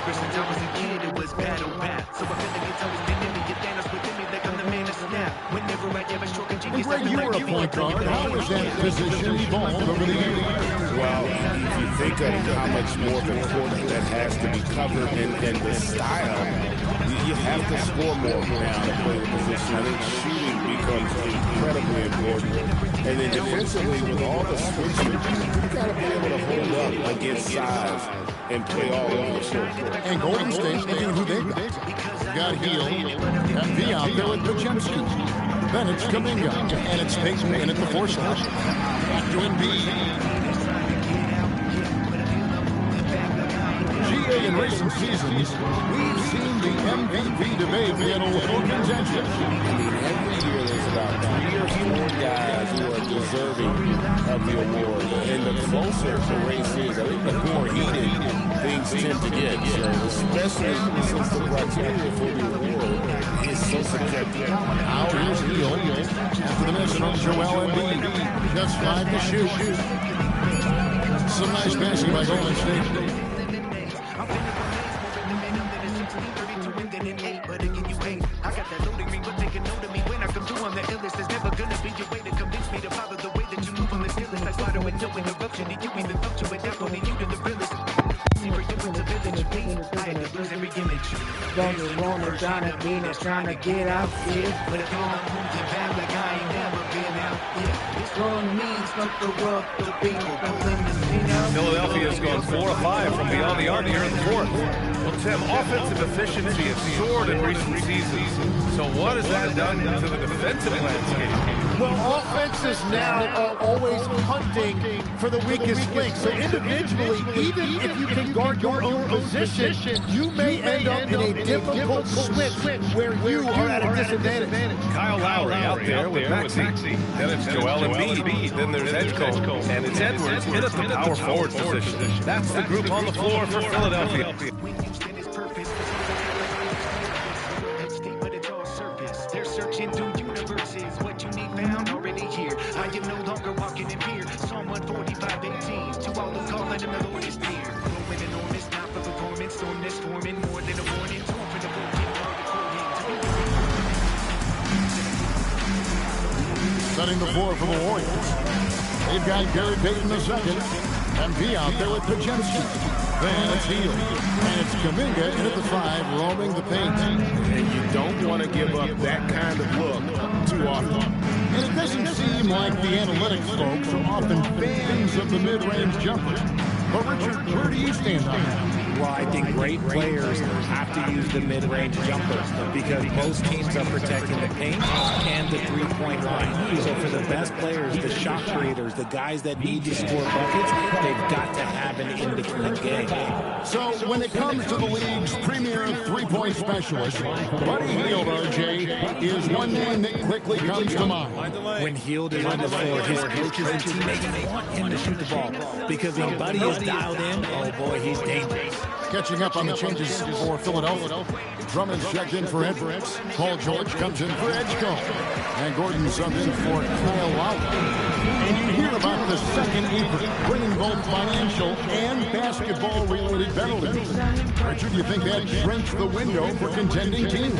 Ever since I was a kid, it was battle rap. So I feel like it's always been in me. Your Thanos within me, like I'm the man of snap. Whenever I have a stroke of genius, Greg, you were a point guard. How has that position evolved over the years? Well, if you think of how much more of a court that has to be covered and the style, you have to score more now to play the position. I think shooting becomes incredibly important. And then defensively, with all the switching, you got to be able to hold up against size and play all over the court. And Golden State, looking who they got Hill and V out there with Podziemski. Then it's Kuminga, and it's Payton in at the four slot. Back to Embiid. GA in recent seasons, we've seen the MVP debate be in a little contentious. I mean, every year there's about 3 or 4 guys who are deserving of the award. And the closer the race is, I think the more heated things tend to get. So especially since the criteria for the award is so subjective. Now here's Hill after the miss from Joel Embiid. Just 5 to shoot. Some nice passing by Golden State. Trying to get out here, but it's on the back like I ain't never been out here. It's on me, it's not the world, the people, Philadelphia's gone 4 of 5 from beyond the arc here in the fourth. Well, Tim, offensive efficiency has soared in recent seasons. So what has that done to the defensive landscape? Well, offenses now are always hunting for the weakest link. So individually, even if you can guard your own position, you may end up in a difficult switch where you are at a disadvantage. Kyle Lowry out there with Maxey. Then it's Joel Embiid. Then there's Edgecombe. And it's Edwards in at the power forward position. That's the group on the floor for Philadelphia. They're searching through universes. What you need found already here. I am no longer walking in fear. Psalm 145:18. To all who call on him, the Lord is near. Growing enormous, not for performance. Storm this forming more than a warning. Torn for the broken, Setting the floor for the Warriors. They've got Gary Payton II and V out there with Podziemski. Then it's Hill, and it's Kuminga in at the 5, roaming the paint. And you don't want to give up that kind of look too often. And it doesn't seem like the analytics folks are often fans of the mid-range jumper. But Richard, where do you stand on that? Well, I think great players have to use the mid-range jumper because most teams are protecting the paint and the three-point line. So for the best players, the shot creators, the guys that need to score buckets, they've got to have an in-between game. So when it comes to the league's premier three-point specialist, Buddy Hield, RJ, is one name that quickly comes to mind. When Hield is on the floor, his coaches and teammates want him to shoot the ball because when Buddy is dialed in, oh boy, he's dangerous. Catching up on the changes for Philadelphia. Drummond's checked in for Edwards. Paul George comes in for Edgecombe. And Gordon subbed in for Kyle Lowry. And you hear about the second apron, bringing both financial and basketball-related penalties. Richard, do you think that shrinks the window for contending teams?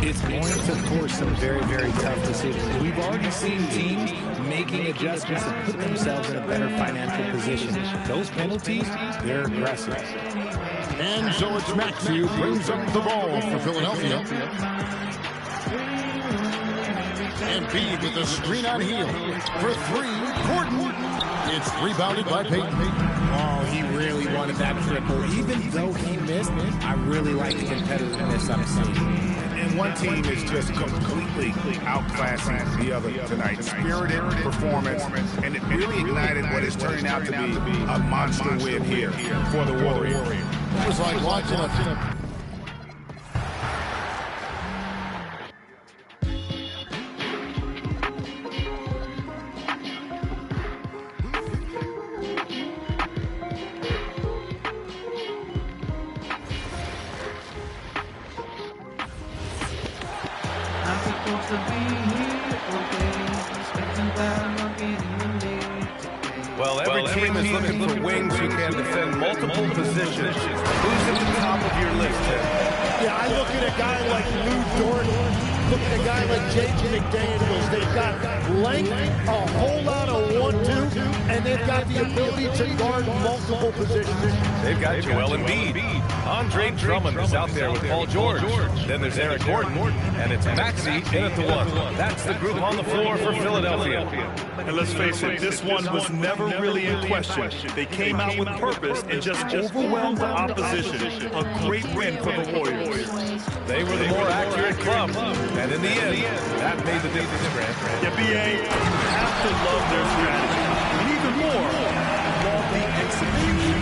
It's going to force some very, very tough decisions. We've already seen teams making adjustments to put themselves in a better financial position. Those penalties, they're aggressive. And so it's Maxey who brings up the ball for Philadelphia. Embiid with the screen on Hill. For 3, Gordon. It's rebounded by Payton. Oh, he really wanted that triple. Even though he missed, I really like the competitiveness I'm seeing. And one team is just completely outclassing the other tonight. Spirited performance, and it really ignited what is turning out to be a monster win here for the Warriors. It was like watching a... Well, every team is looking for wings who can defend multiple positions. Who's at the top of this, Tim. Yeah, I look at a guy like Lou Dort, look at a guy like J.J. McDaniels. They've got length, a whole lot of 1-2, and they've got the ability to guard multiple positions. They've got Joel Embiid. Andre Drummond is out there with Paul George. Then there's Eric Gordon, and it's Maxey in at the 1. That's the group on the floor for Philadelphia. And let's face it, this one was never really in question. They came out with purpose and just overwhelmed the opposition. A great win for the Warriors. They were the more accurate club, and in the end, that made the difference, Grant. Yeah, BA, you have to love their strategy. And even more, love the execution.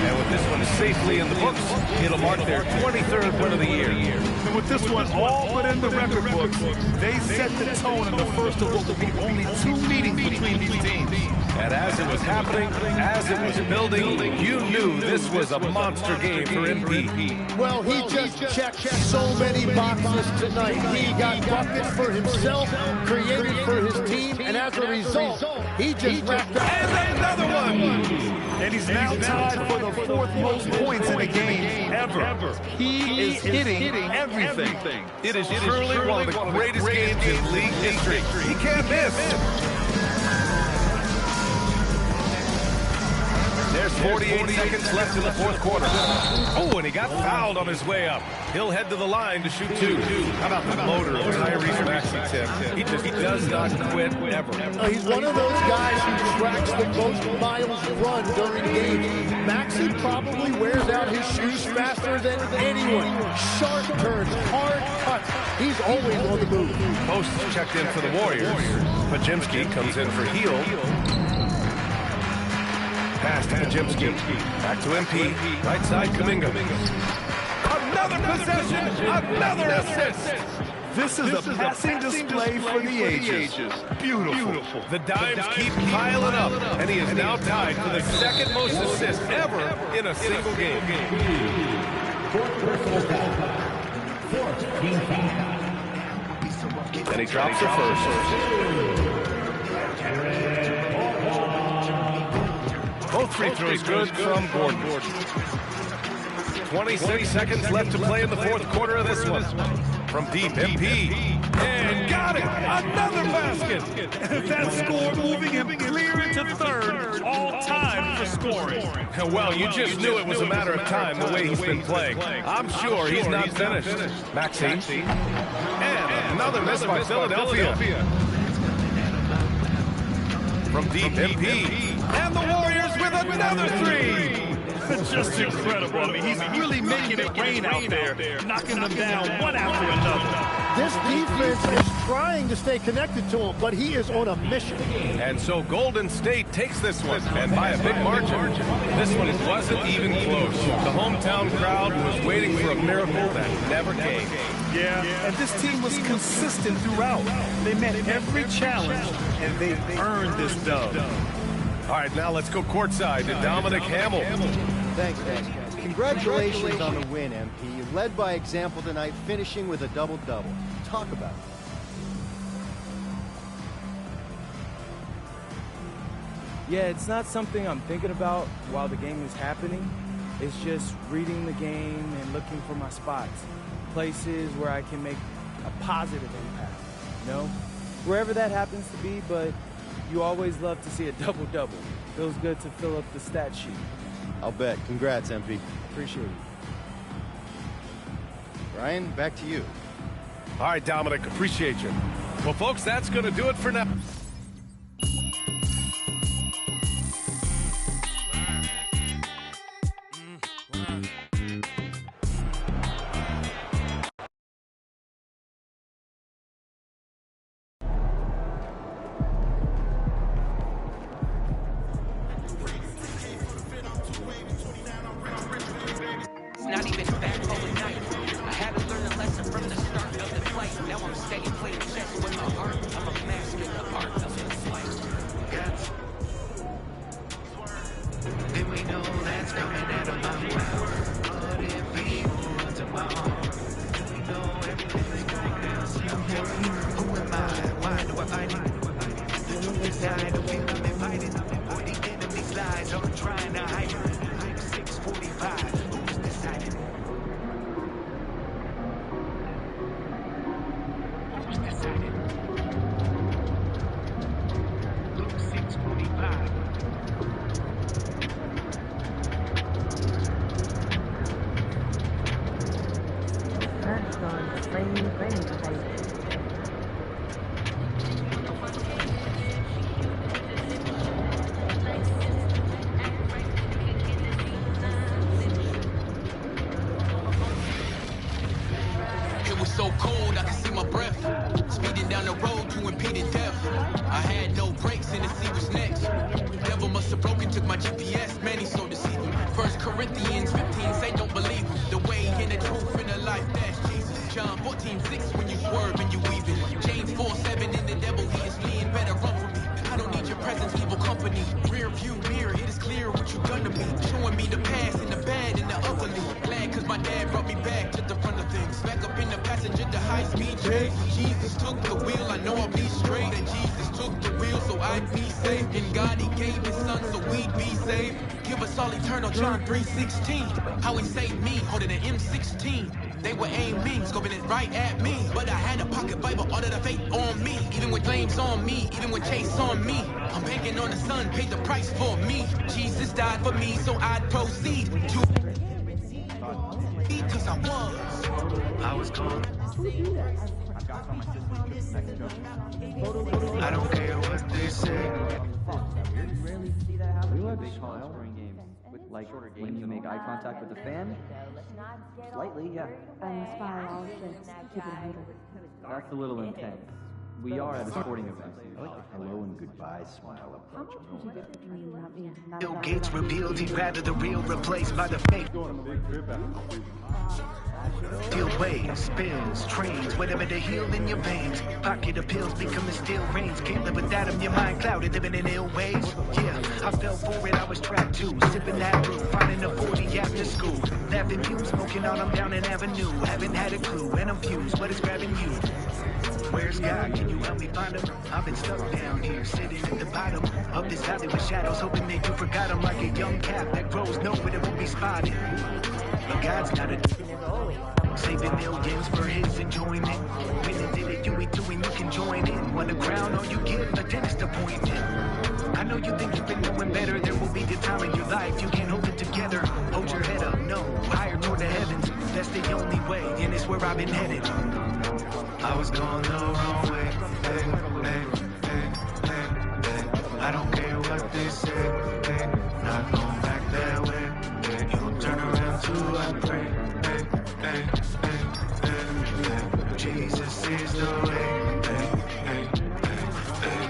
And with this one safely in the books, it'll mark their 23rd win of the year. And with this one all but in the record books, they set the tone in the first of what will be only 2 meetings between these teams. And as it was happening, as it was building, you knew this was a monster game for MP. Well, he just checked so many boxes tonight. He got buckets for himself, created for his team, and as a result, he just racked up. And another one! And he's now tied for the 4th most points in a game ever. He is hitting everything. It is truly one of the greatest games in league history. He can't miss. There's 48 seconds left in the 4th quarter. Oh, and he got fouled on his way up. He'll head to the line to shoot 2. How about the motor of Tyrese Maxey, Tim? He just does not quit ever. He's one of those guys who tracks the most miles run during games. Maxey probably wears out his shoes faster than anyone. Sharp turns, hard cuts. He's always on the move. Post checked in for the Warriors. Pajimski comes in for Heel. Pass to Pajimski. Back to MP. Right side, Kuminga. Another possession. Another assist. This is a passing display for the ages. Beautiful. The dimes keep piling up, and he is now tied for the 2nd most assists ever in a single game. And he drops the first. Both free throws good from Gordon. 26 seconds left to play in the 4th quarter of this one. From deep, MP. And got it! Another basket! That score moving him clear into 3rd, all time for scoring. Well, you just knew it was a matter of time the way he's been playing. I'm sure he's not finished. Maxey. And another miss by Philadelphia. From deep, MP. And the Warriors with another 3! Just incredible. I mean, he's really making it rain out there, knocking them down one after another. This defense is trying to stay connected to him, but he is on a mission. And so Golden State takes this one, and by a big margin. This one wasn't even close. The hometown crowd was waiting for a miracle that never came. Yeah, and this team was consistent throughout. They met every challenge, and they earned this dub. All right, now let's go courtside to Dominic Hamill. Thanks, guys. Congratulations on the win, MP. You led by example tonight, finishing with a double-double. Talk about it. Yeah, it's not something I'm thinking about while the game is happening. It's just reading the game and looking for my spots, places where I can make a positive impact, you know? Wherever that happens to be, but you always love to see a double-double. Feels good to fill up the stat sheet. I'll bet. Congrats, MP. Appreciate it. Ryan, back to you. All right, Dominic, appreciate you. Well, folks, that's going to do it for now. Not even back overnight. I had to learn a lesson from the start of the flight. Now I'm staying playing chess with my heart. I'm a master of the art of the flight. Then we know that's coming out of my mouth. But if people run to my heart, then we know everything's going down somehow. Who am I? Why do I fight it? The inside of me, I'm invited. For the enemy's lies, I'm trying to hide it. 645. Who's decided? It was so cold, I could see my breath. Speeding down the road to impeded death. I had no brakes and to see what's next. Devil must have broken, took my GPS, man, he's so deceiving. 1 Corinthians 15 say don't believe him. The way and the truth and the life, that's Jesus. John 14:6 when you swerve and you weaving. James 4:7 in the devil, he is fleeing. Better run from me. I don't need your presence, evil company. Rear view mirror, it is clear what you done to me. Showing me the past and the bad and the ugly. Glad cause my dad brought me back to the front of things. Back up in the passenger, the high speed chase. Jesus took the wheel, I know I'll be straight. And Jesus took the wheel so I'd be saved. And God, he gave his son so we'd be saved. Give us all eternal, John 3:16. How he saved me, holding an M16. They were aiming, scoping it right at me. But I had a pocket Bible, all of the faith on me. Even with flames on me, even with chase on me. I'm banking on the son, paid the price for me. Jesus died for me, so I'd proceed to cause I was gone. I don't care what they say. We like big smile during games. Like when you make eye contact with the fan? Slightly, yeah. And the smile keep it hater. That's a little intense. We are at a sporting event. I like the hello and goodbye smile approach. Bill Gates revealed he'd rather the real replaced by the fake. Steel waves, spills, trains, whatever to heal in your veins. Pocket of pills becoming steel rains. Can't live without them, your mind clouded, living in ill ways. Yeah, I fell for it, I was trapped too. Sipping that brew, finding a 40 after school. Laughing fumes, smoking on them down an avenue. Haven't had a clue, and I'm fused, what is grabbing you? Where's God? Can you help me find him? I've been stuck down here, sitting at the bottom of this valley with shadows, hoping that you forgot him. Like a young cat that grows nowhere that will be spotted. But God's not a saving millions for his enjoyment. When he did it, you ain't doing, you can join in. Want a crown, all you get a dentist appointment. I know you think you've been knowing better. There will be a time in your life you can't hold it together. Hold your head up, no, higher toward the heavens. That's the only way, and it's where I've been headed. I was going the wrong way. Hey, hey, hey, hey, hey. I don't care what they say. Hey, not going back that way. Hey, you'll turn around too, I pray. Hey, hey, hey, hey, hey. Jesus is the way. Hey, hey, hey,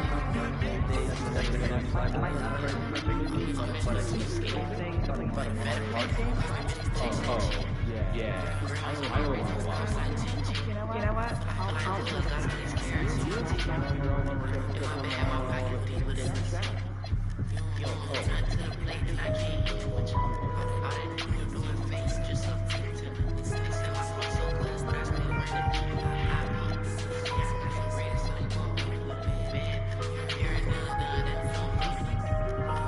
Oh, yeah. I know You know what? I'll put it on.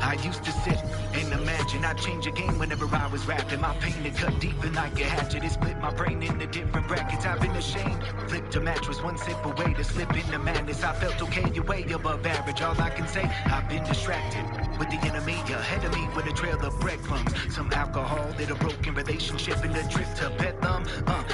I used to sit and imagine I'd change a game whenever I was rapping. My pain had cut deep and like a hatchet. It split my brain into different brackets. I've been ashamed. Flipped a match was one sip away to slip into madness. I felt okay, you're way above average. All I can say, I've been distracted with the enemy ahead of me with a trail of breadcrumbs. Some alcohol, little broken relationship, and a trip to Bedlam.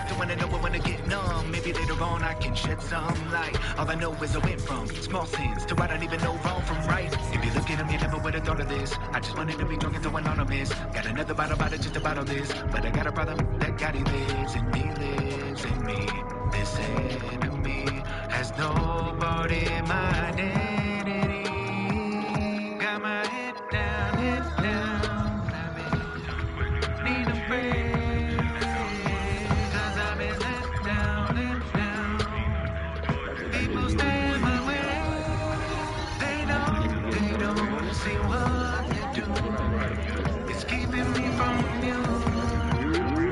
Don't wanna know I wanna get numb. Maybe later on I can shed some light. All I know is I went from small sins to I don't even know wrong from right. If you look at him, you never would have thought of this. I just wanted to be drunk and so anonymous. Got another bottle just to bottle this. But I got a brother that God, he lives and he lives in me. This enemy has no part in my identity. Got my head down, I've been need a break. Cause I've been let down. People stay in my way. They don't see what they do. It's keeping me from you.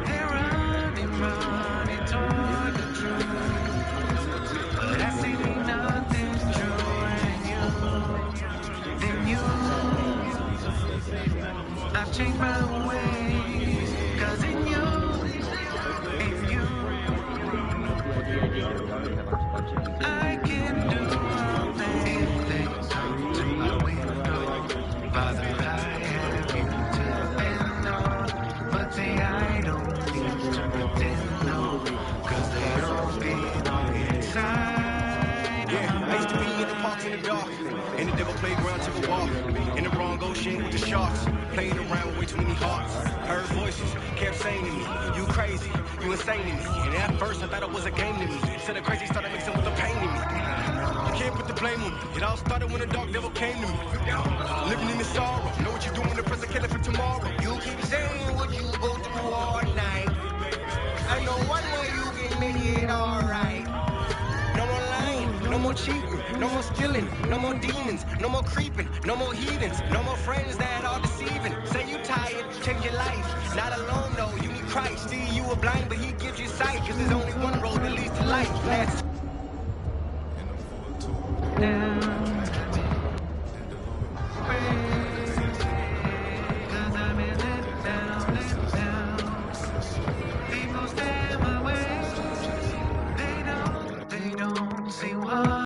They're running toward the truth. But I see nothing playground, took a walk. In the wrong ocean with the sharks. Played around with way too many hearts. Heard voices, kept saying to me, you crazy, you insane to me. And at first I thought it was a game to me. Said the crazy started mixing with the pain in me. You can't put the blame on me. It all started when the dark devil came to me. Living in the sorrow. Know what you do in the present, can't live for tomorrow. You keep saying what you go through all night. I know one way you can make it alright. No more lying, no more cheating, no more stealing, no more demons, no more creeping, no more heathens, no more friends that are deceiving. Say you tired, change your life. Not alone though, you need Christ. See, you were blind, but he gives you sight. Cause there's only one road that leads to life. That's